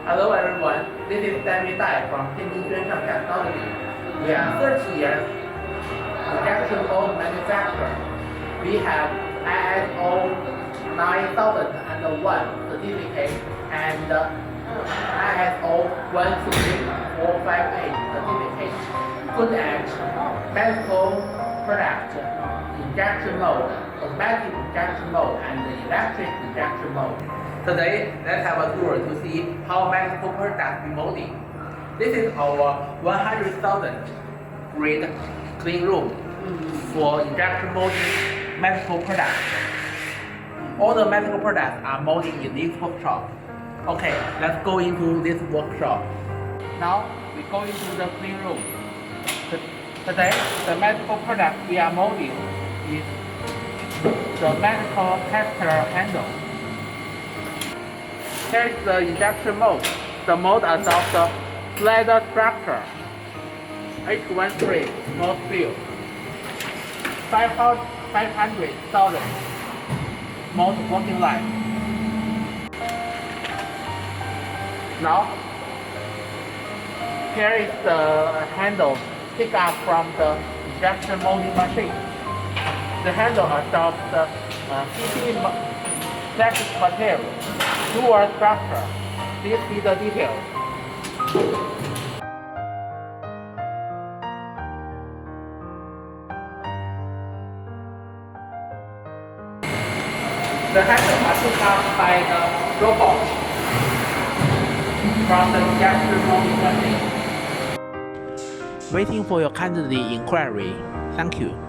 Hello everyone, this is Danny Dai from Tianjin XuanSheng Technology. We are 30 years injection mold manufacturer. We have ISO 9001 certificate and ISO 13458 certificate. Good at medical product injection mold, domestic injection mold, and electric injection mold. Today, let's have a tour to see how medical products be molding. This is our 100,000 grade clean room for injection molding medical products. All the medical products are molding in this workshop. Okay, let's go into this workshop. Now, we go into the clean room. Today, the medical product we are molding is the medical catheter handle. Here is the injection mold. The mold adopts the slider structure. H13 mold field. 500,000 mold working line. Now, here is the handle picked up from the injection molding machine. The handle adopts the PP plastic material, dual structure. Please see the details. The handle are picked up by the robot from the injection molding machine. Waiting for your candidate inquiry. Thank you.